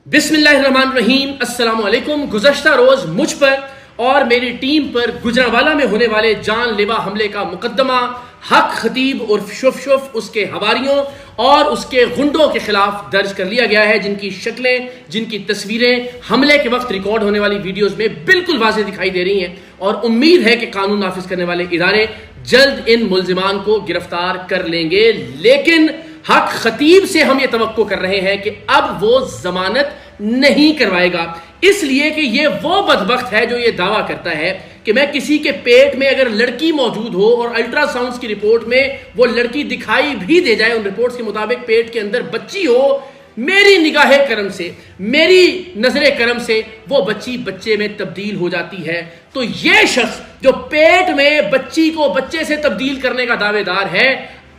बिस्मिल्लाहिर्रहमानिर्रहीम, अस्सलामुअलैकुम। गुज़श्ता रोज मुझ पर और मेरी टीम पर गुजरांवाला में होने वाले जानलेवा हमले का मुकदमा हक खतीब उर्फ शुफ शुफ, उसके हवारियों और उसके गुंडों के खिलाफ दर्ज कर लिया गया है, जिनकी शक्लें, जिनकी तस्वीरें हमले के वक्त रिकॉर्ड होने वाली वीडियोस में बिल्कुल वाज़ेह दिखाई दे रही हैं। और उम्मीद है कि कानून नाफिज करने वाले इदारे जल्द इन मुल्जिमान को गिरफ्तार कर लेंगे। लेकिन हक खतीब से हम ये तवक्को कर रहे हैं कि अब वो जमानत नहीं करवाएगा, इसलिए कि ये वो बदबख्त है जो ये दावा करता है कि मैं किसी के पेट में अगर लड़की मौजूद हो और अल्ट्रासाउंड की रिपोर्ट में वो लड़की दिखाई भी दे जाए, उन रिपोर्ट्स के मुताबिक पेट के अंदर बच्ची हो, मेरी निगाह करम से, मेरी नजर करम से वो बच्ची बच्चे में तब्दील हो जाती है। तो ये शख्स जो पेट में बच्ची को बच्चे से तब्दील करने का दावेदार है,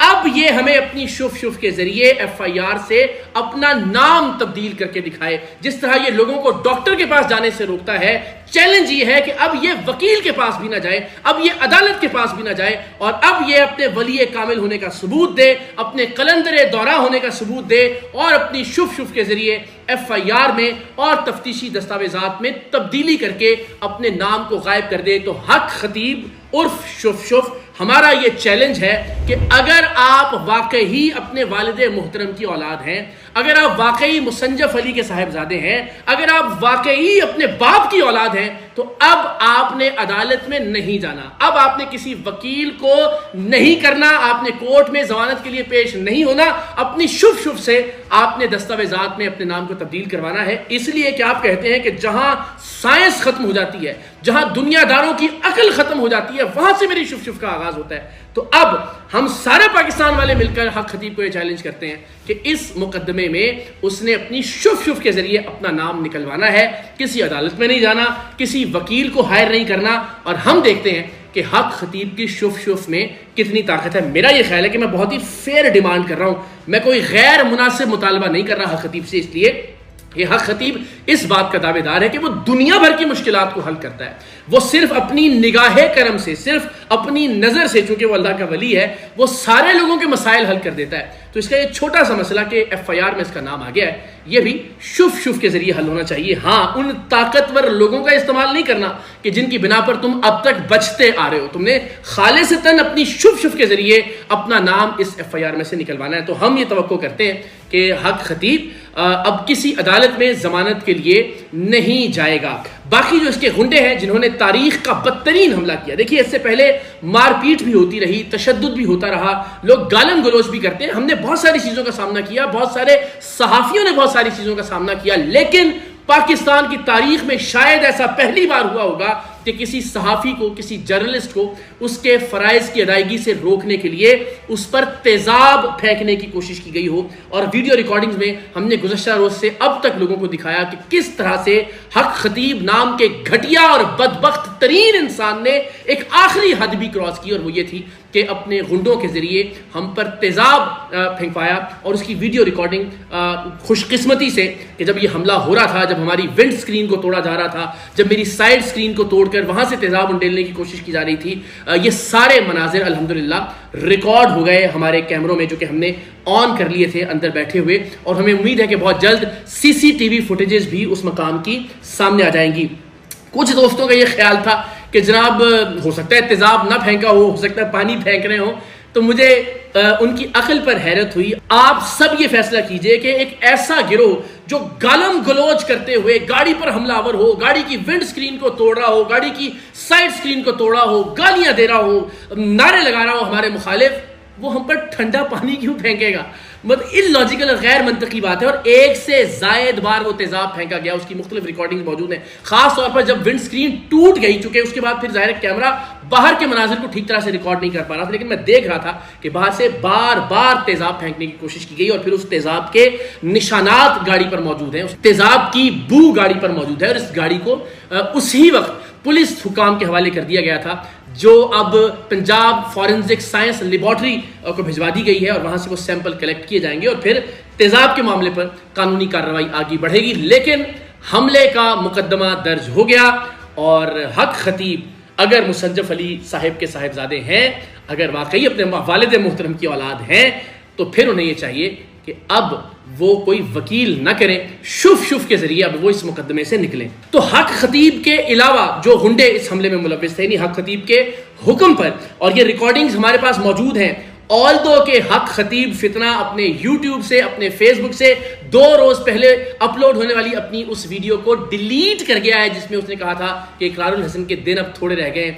अब ये हमें अपनी शुफ शुफ के जरिए एफआईआर से अपना नाम तब्दील करके दिखाए। जिस तरह ये लोगों को डॉक्टर के पास जाने से रोकता है, चैलेंज ये है कि अब ये वकील के पास भी ना जाए, अब ये अदालत के पास भी ना जाए, और अब ये अपने वली कामिल होने का सबूत दे, अपने कलंदर दौरा होने का सबूत दे और अपनी शुफ शुफ के जरिए एफआईआर में और तफ्तीशी दस्तावेजात में तब्दीली करके अपने नाम को गायब कर दे। तो हक खतीब उर्फ शुफ शुफ, हमारा ये चैलेंज है कि अगर आप वाकई अपने वालिद मुहतरम की औलाद हैं, अगर आप वाकई मुसंजफ अली के साहिबजादे हैं, अगर आप वाकई अपने बाप की औलाद हैं, तो अब आपने अदालत में नहीं जाना, अब आपने किसी वकील को नहीं करना, आपने कोर्ट में जमानत के लिए पेश नहीं होना, अपनी शुभ शुभ से आपने दस्तावेजात में अपने नाम को तब्दील करवाना है। इसलिए कि आप कहते हैं कि जहां साइंस खत्म हो जाती है, जहां दुनियादारों की अकल खत्म हो जाती है, वहां से मेरी शुभ शुभ का आगाज होता है। तो अब हम सारे पाकिस्तान वाले मिलकर हक खतीब को यह चैलेंज करते हैं कि इस मुकदमे में उसने अपनी शुभ शुभ के जरिए अपना नाम निकलवाना है, किसी अदालत में नहीं जाना, किसी वकील को हायर नहीं करना, और हम देखते हैं कि हक खतीब की शुभ शुभ में कितनी ताकत है। मेरा यह ख्याल है कि मैं बहुत ही फेयर डिमांड कर रहा हूं, मैं कोई गैर मुनासिब मुतालबा नहीं कर रहा हक खतीब से, इसलिए ये हक खतीब इस बात का दावेदार है कि वो दुनिया भर की मुश्किलात को हल करता है। वो सिर्फ अपनी निगाह करम से, सिर्फ अपनी नजर से, चूंकि वो अल्लाह का वली है, वो सारे लोगों के मसाइल हल कर देता है। तो इसका ये छोटा सा मसला कि एफआईआर में इसका नाम आ गया है, ये भी शुफ शुफ के जरिए हल होना चाहिए। हाँ, उन ताकतवर लोगों का इस्तेमाल नहीं करना कि जिनकी बिना पर तुम अब तक बचते आ रहे हो, तुमने खालिसतन अपनी शुफ शुफ के जरिए अपना नाम इस एफआईआर में से निकलवाना है। तो हम ये तवक्को करते हैं कि हक खतीब अब किसी अदालत में जमानत के लिए नहीं जाएगा। बाकी जो इसके गुंडे हैं जिन्होंने तारीख का बदतरीन हमला किया, देखिए इससे पहले मारपीट भी होती रही, तशद्दुद भी होता रहा, लोग गालन गलोच भी करते हैं, हमने बहुत सारी चीजों का सामना किया, बहुत सारे सहाफियों ने बहुत सारी चीजों का सामना किया, लेकिन पाकिस्तान की तारीख में शायद ऐसा पहली बार हुआ होगा कि किसी सहाफी को, किसी जर्नलिस्ट को उसके फराइज की अदायगी से रोकने के लिए उस पर तेजाब फेंकने की कोशिश की गई हो। और वीडियो रिकॉर्डिंग्स में हमने गुज़श्ता रोज से अब तक लोगों को दिखाया कि किस तरह से हक खतीब नाम के घटिया और बदबख्त तरीन इंसान ने एक आखिरी हद भी क्रॉस की, और वो ये थी कि अपने गुंडों के जरिए हम पर तेजाब फेंकवाया। और उसकी वीडियो रिकॉर्डिंग खुशकिस्मती से कि जब ये हमला हो रहा था, जब हमारी विंड स्क्रीन को तोड़ा जा रहा था, जब मेरी साइड स्क्रीन को तोड़कर वहां से तेजाब उंडेलने की कोशिश की जा रही थी, ये सारे मनाजिर अल्हम्दुलिल्लाह रिकॉर्ड हो गए हमारे कैमरों में, जो कि हमने ऑन कर लिए थे अंदर बैठे हुए। और हमें उम्मीद है कि बहुत जल्द सीसीटीवी फुटेजेस भी उस मकाम की सामने आ जाएंगी। कुछ दोस्तों का ये ख्याल था कि जनाब हो सकता है तेजाब ना फेंका हो सकता है पानी फेंक रहे हो, तो मुझे उनकी अकल पर हैरत हुई। आप सब ये फैसला कीजिए कि एक ऐसा गिरोह जो गालम गलोच करते हुए गाड़ी पर हमलावर हो, गाड़ी की विंड स्क्रीन को तोड़ रहा हो, गाड़ी की साइड स्क्रीन को तोड़ रहा हो, गालियां दे रहा हो, नारे लगा रहा हो हमारे मुखालिफ, वो हम पर ठंडा पानी क्यों फेंकेगा? मतलब इलॉजिकल और गैर मंतकी बात है। और एक से जायद बार वो तेजाब फेंका गया, उसकी मुख्तलिफ रिकॉर्डिंग मौजूद है, खास तौर पर जब विंड स्क्रीन टूट गई, चुके उसके बाद फिर जाहिर कैमरा बाहर के मनाजिर को ठीक तरह से रिकॉर्ड नहीं कर पा रहा था, लेकिन मैं देख रहा था कि बाहर से बार बार तेजाब फेंकने की कोशिश की गई, और फिर उस तेजाब के निशानात गाड़ी पर मौजूद हैं, उस तेजाब की बू गाड़ी पर मौजूद है, और इस गाड़ी को उसी वक्त पुलिस हुकाम के हवाले कर दिया गया था, जो अब पंजाब फॉरेंसिक साइंस लेबॉर्ट्री को भिजवा दी गई है, और वहां से वो सैंपल कलेक्ट किए जाएंगे और फिर तेजाब के मामले पर कानूनी कार्रवाई आगे बढ़ेगी। लेकिन हमले का मुकदमा दर्ज हो गया, और हक खतीब अगर मुसंजफ अली साहिब के साहिबजादे हैं, अगर वाकई अपने वालिद मुहतरम की औलाद हैं, तो फिर उन्हें यह चाहिए कि अब वो कोई वकील न करें, शुफ के जरिए अब वो इस मुकदमे से निकलें। तो हक खतीब के अलावा जो गुंडे इस हमले में मुलव्विस थे, यानी हक खतीब के हुक्म पर, और ये रिकॉर्डिंग्स हमारे पास मौजूद हैं, ऑल दो के हक खतीब फितना अपने यूट्यूब से, अपने फेसबुक से 2 रोज पहले अपलोड होने वाली अपनी उस वीडियो को डिलीट कर गया है, जिसमें उसने कहा था कि इकरारुल हसन के दिन अब थोड़े रह गए।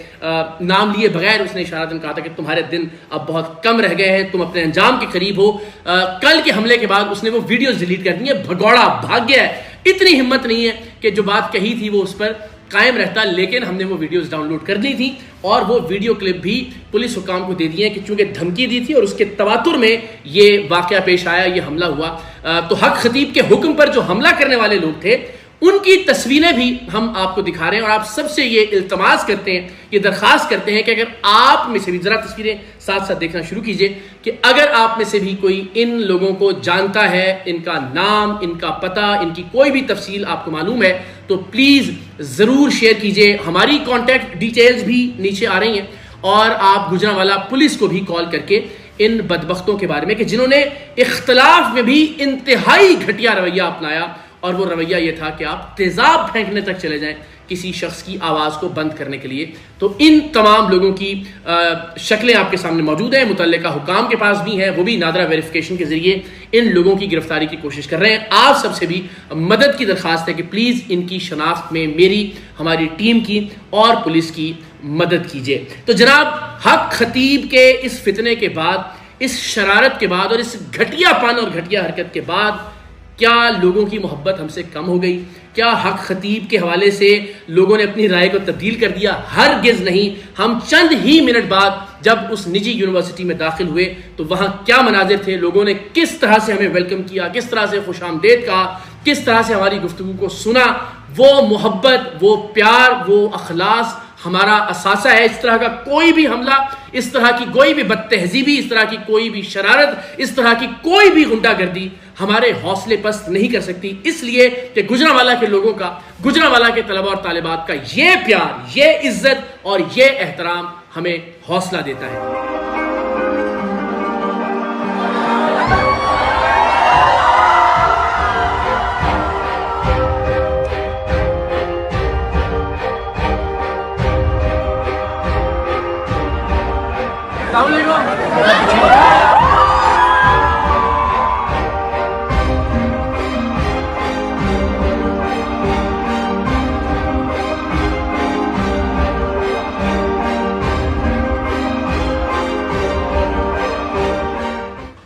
नाम लिए बगैर उसने इशारतन कहा था कि तुम्हारे दिन अब बहुत कम रह गए हैं, तुम अपने अंजाम के करीब हो। कल के हमले के बाद उसने वो वीडियोस डिलीट कर दी है, भगौड़ा भाग गया है। इतनी हिम्मत नहीं है कि जो बात कही थी वो उस पर कायम रहता, लेकिन हमने वो वीडियोस डाउनलोड कर ली थी और वो वीडियो क्लिप भी पुलिस हुकाम को दे दिए कि चूंकि धमकी दी थी और उसके तवातुर में ये वाकया पेश आया, ये हमला हुआ। तो हक खतीब के हुक्म पर जो हमला करने वाले लोग थे उनकी तस्वीरें भी हम आपको दिखा रहे हैं और आप सबसे ये इल्तमास करते हैं, ये दरख्वास्त करते हैं कि अगर आप में से भी, जरा तस्वीरें साथ साथ देखना शुरू कीजिए, कि अगर आप में से भी कोई इन लोगों को जानता है, इनका नाम, इनका पता, इनकी कोई भी तफसील आपको मालूम है, तो प्लीज जरूर शेयर कीजिए। हमारी कॉन्टैक्ट डिटेल्स भी नीचे आ रही हैं और आप गुजरांवाला पुलिस को भी कॉल करके इन बदबख्तों के बारे में, कि जिन्होंने इख्तलाफ में भी इंतहाई घटिया रवैया अपनाया, और वो रवैया ये था कि आप तेजाब फेंकने तक चले जाएं किसी शख्स की आवाज़ को बंद करने के लिए। तो इन तमाम लोगों की शक्लें आपके सामने मौजूद हैं, मुतल्लिका हुकाम के पास भी हैं, वो भी नादरा वेरिफिकेशन के जरिए इन लोगों की गिरफ्तारी की कोशिश कर रहे हैं। आप सबसे भी मदद की दरख्वास्त है कि प्लीज़ इनकी शनाख्त में मेरी, हमारी टीम की और पुलिस की मदद कीजिए। तो जनाब, हक खतीब के इस फितने के बाद, इस शरारत के बाद और इस घटियापन और घटिया हरकत के बाद क्या लोगों की मोहब्बत हमसे कम हो गई? क्या हक खतीब के हवाले से लोगों ने अपनी राय को तब्दील कर दिया? हरगिज़ नहीं। हम चंद ही मिनट बाद जब उस निजी यूनिवर्सिटी में दाखिल हुए तो वहाँ क्या मनाजिर थे, लोगों ने किस तरह से हमें वेलकम किया, किस तरह से खुशामदेद कहा, किस तरह से हमारी गुफ्तगू को सुना। वो मोहब्बत, वो प्यार, वो अखलास हमारा असासा है। इस तरह का कोई भी हमला, इस तरह की कोई भी बदतहजीबी, इस तरह की कोई भी शरारत, इस तरह की कोई भी गुंडागर्दी हमारे हौसले पस्त नहीं कर सकती, इसलिए कि गुजरांवाला के लोगों का, गुजरांवाला के तलबा और तालिबात का ये प्यार, ये इज्जत और ये एहतराम हमें हौसला देता है।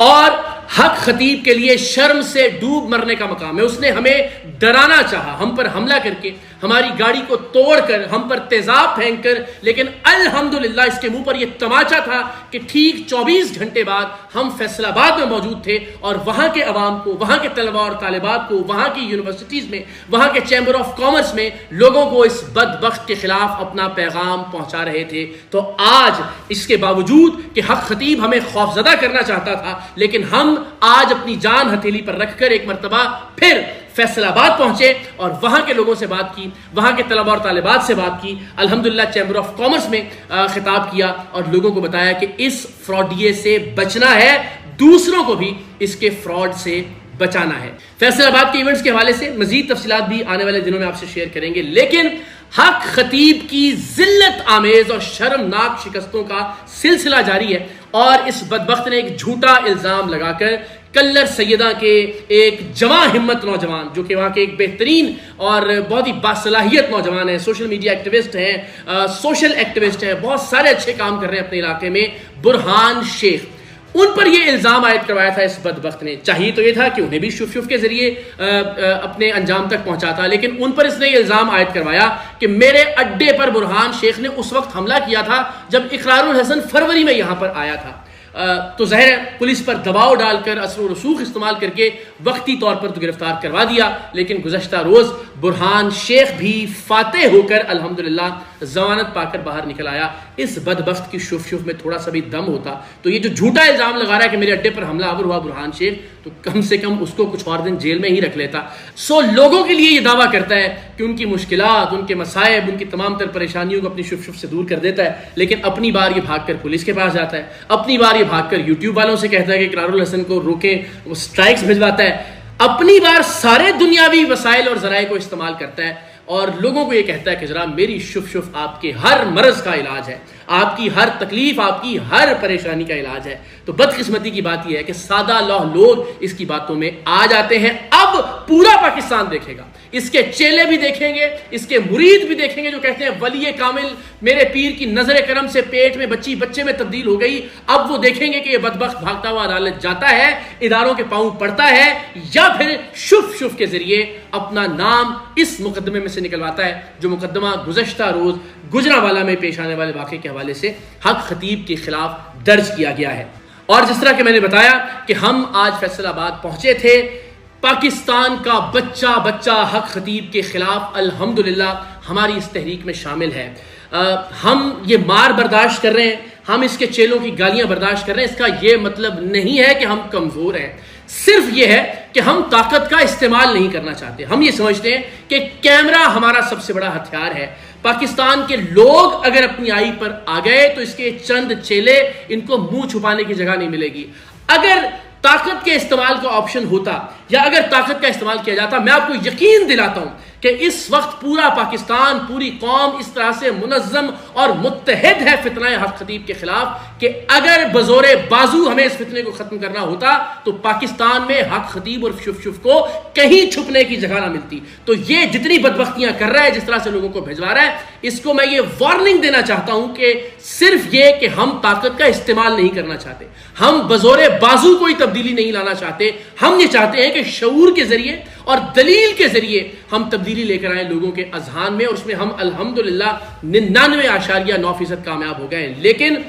और हक खतीब के लिए शर्म से डूब मरने का मकाम है। उसने हमें डराना चाहा, हम पर हमला करके, हमारी गाड़ी को तोड़कर, हम पर तेजाब फेंक कर, लेकिन अल्हम्दुलिल्लाह इसके मुंह पर यह तमाचा था कि ठीक 24 घंटे बाद हम फैसलाबाद में मौजूद थे और वहां के अवाम को, वहां के तलबा और तालिबात को, वहां की यूनिवर्सिटीज में, वहां के चैम्बर ऑफ कॉमर्स में लोगों को इस बदबख्त के खिलाफ अपना पैगाम पहुंचा रहे थे। तो आज इसके बावजूद कि हक खतीब हमें खौफजदा करना चाहता था, लेकिन हम आज अपनी जान हथेली पर रखकर एक मरतबा फिर फैसलाबाद पहुंचे और वहां के लोगों से बात की, वहां के तलबा और तालिबात से बात की, अल्हम्दुलिल्लाह चैम्बर ऑफ कॉमर्स में खिताब किया और लोगों को बताया कि इस फ्रॉडिये से बचना है, दूसरों को भी इसके फ्रॉड से बचाना है। फैसलाबाद के इवेंट्स के हवाले से मजीद तफसीलात भी आने वाले दिनों में आपसे शेयर करेंगे, लेकिन हक खतीब की जिल्लत आमेज और शर्मनाक शिकस्तों का सिलसिला जारी है और इस बदबख्त ने एक झूठा इल्जाम लगाकर कल्लर सैयदा के एक जवां हिम्मत नौजवान, जो कि वहाँ के एक बेहतरीन और बहुत ही बासलाहियत नौजवान है, सोशल मीडिया एक्टिविस्ट हैं, सोशल एक्टिविस्ट हैं, बहुत सारे अच्छे काम कर रहे हैं अपने इलाके में, बुरहान शेख, उन पर यह इल्जाम आयद करवाया था इस बदबख्त ने। चाहिए तो यह था कि उन्हें भी शुफ के जरिए अपने अंजाम तक पहुंचाता, लेकिन उन पर इसने इल्जाम आयद करवाया कि मेरे अड्डे पर बुरहान शेख ने उस वक्त हमला किया था जब इकरारुल हसन फरवरी में यहां पर आया था। तो ज़ाहिर है पुलिस पर दबाव डालकर, असर व रसूख इस्तेमाल करके वक्ती तौर पर तो गिरफ्तार करवा दिया, लेकिन गुज़श्ता रोज़ बुरहान शेख भी फातेह होकर अल्हम्दुलिल्लाह जमानत पाकर बाहर निकल आया। इस बदबख्त की शुफ शुफ में थोड़ा सा भी दम होता तो ये जो झूठा इल्जाम लगा रहा है कि मेरे अड्डे पर हमलावर हुआ बुरहान शेख, तो कम से कम उसको कुछ और दिन जेल में ही रख लेता। सो लोगों के लिए ये दावा करता है कि उनकी मुश्किलात, उनके मसाइब, उनकी तमाम तर परेशानियों को अपनी शुफ शुफ से दूर कर देता है, लेकिन अपनी बार ये भागकर पुलिस के पास जाता है, अपनी बार ये भागकर यूट्यूब वालों से कहता है कि इकरारुल हसन को रोकें, वो स्ट्राइक्स भिजवाता है, अपनी बार सारे दुनियावी वसाइल और जराए को इस्तेमाल करता है और लोगों को यह कहता है कि जरा मेरी शुफ शुफ आपके हर मर्ज का इलाज है, आपकी हर तकलीफ, आपकी हर परेशानी का इलाज है। तो बदकिस्मती की बात यह है कि सादा लौह लोग इसकी बातों में आ जाते हैं। अब पूरा पाकिस्तान देखेगा, इसके चेले भी देखेंगे, इसके मुरीद भी देखेंगे जो कहते हैं वली कामिल मेरे पीर की नजर करम से पेट में बच्ची बच्चे में तब्दील हो गई। अब वो देखेंगे कि ये बदबख्त भागता हुआ अदालत जाता है, इदारों के पांव पड़ता है, या फिर शुफ शुफ के जरिए अपना नाम इस मुकदमे में से निकलवाता है, जो मुकदमा गुज़श्ता रोज गुजरांवाला में पेश आने वाले वाक़े के हवाले से हक खतीब के खिलाफ दर्ज किया गया है। और जिस तरह के मैंने बताया कि हम आज फैसलाबाद पहुंचे थे, पाकिस्तान का बच्चा बच्चा हक खतीब के खिलाफ अल्हम्दुलिल्लाह हमारी इस तहरीक में शामिल है। हम ये मार बर्दाश्त कर रहे हैं, हम इसके चेलों की गालियां बर्दाश्त कर रहे हैं, इसका ये मतलब नहीं है कि हम कमजोर हैं, सिर्फ ये है कि हम ताकत का इस्तेमाल नहीं करना चाहते। हम ये समझते हैं कि कैमरा हमारा सबसे बड़ा हथियार है। पाकिस्तान के लोग अगर अपनी आई पर आ गए तो इसके चंद चेले, इनको मुंह छुपाने की जगह नहीं मिलेगी। अगर ताकत के इस्तेमाल का ऑप्शन होता या अगर ताकत का इस्तेमाल किया जाता, मैं आपको यकीन दिलाता हूं कि इस वक्त पूरा पाकिस्तान, पूरी कौम इस तरह से मुनज़्ज़म और मुत्तहिद है फितनाए हक खतीब के खिलाफ कि अगर बज़ोरे बाजू हमें इस फितने को खत्म करना होता तो पाकिस्तान में हक खतीब और शुफ शुफ को कहीं छुपने की जगह ना मिलती। तो ये जितनी बदबख्तियां कर रहा है, जिस तरह से लोगों को भिजवा रहा है, इसको मैं ये वार्निंग देना चाहता हूं कि सिर्फ ये कि हम ताकत का इस्तेमाल नहीं करना चाहते, हम बज़ोरे बाजू कोई तब्दीली नहीं लाना चाहते। हम ये चाहते हैं कि शऊर के जरिए और दलील के जरिए हम तब्दीली लेकर आए लोगों के अजहान में, और उसमें हम अल्हम्दुलिल्लाह 99.9% कामयाब हो गए। लेकिन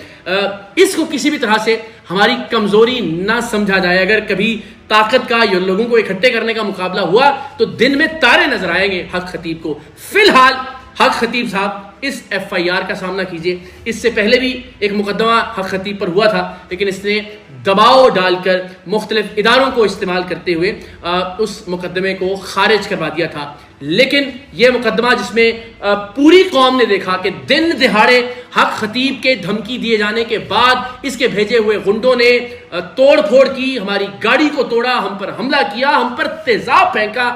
इसको किसी भी तरह से हमारी कमजोरी ना समझा जाए। अगर कभी ताकत का या लोगों को इकट्ठे करने का मुकाबला हुआ तो दिन में तारे नजर आएंगे हक खतीब को। फिलहाल हक खतीब साहब इस FIR का सामना कीजिए। इससे पहले भी एक मुकदमा हक खतीब पर हुआ था, लेकिन इसने दबाव डालकर मुख्तलिफ इदारों को इस्तेमाल करते हुए उस मुकदमे को खारिज करवा दिया था। लेकिन यह मुकदमा जिसमें पूरी कौम ने देखा कि दिन दिहाड़े हक खतीब के धमकी दिए जाने के बाद इसके भेजे हुए गुंडों ने तोड़ फोड़ की, हमारी गाड़ी को तोड़ा, हम पर हमला किया, हम पर तेजाब फेंका।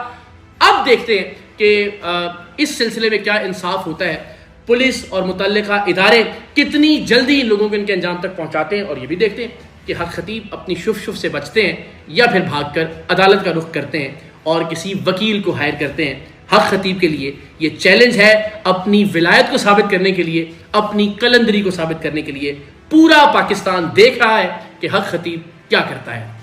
अब देखते हैं कि इस सिलसिले में क्या इंसाफ होता है, पुलिस और मुतल्लिका इदारे कितनी जल्दी इन लोगों को इनके अंजाम तक पहुंचाते हैं। और ये भी देखते हैं कि हक खतीब अपनी शुफ शुफ से बचते हैं या फिर भागकर अदालत का रुख करते हैं और किसी वकील को हायर करते हैं। हक खतीब के लिए ये चैलेंज है, अपनी विलायत को साबित करने के लिए, अपनी कलंदरी को साबित करने के लिए। पूरा पाकिस्तान देख रहा है कि हक खतीब क्या करता है।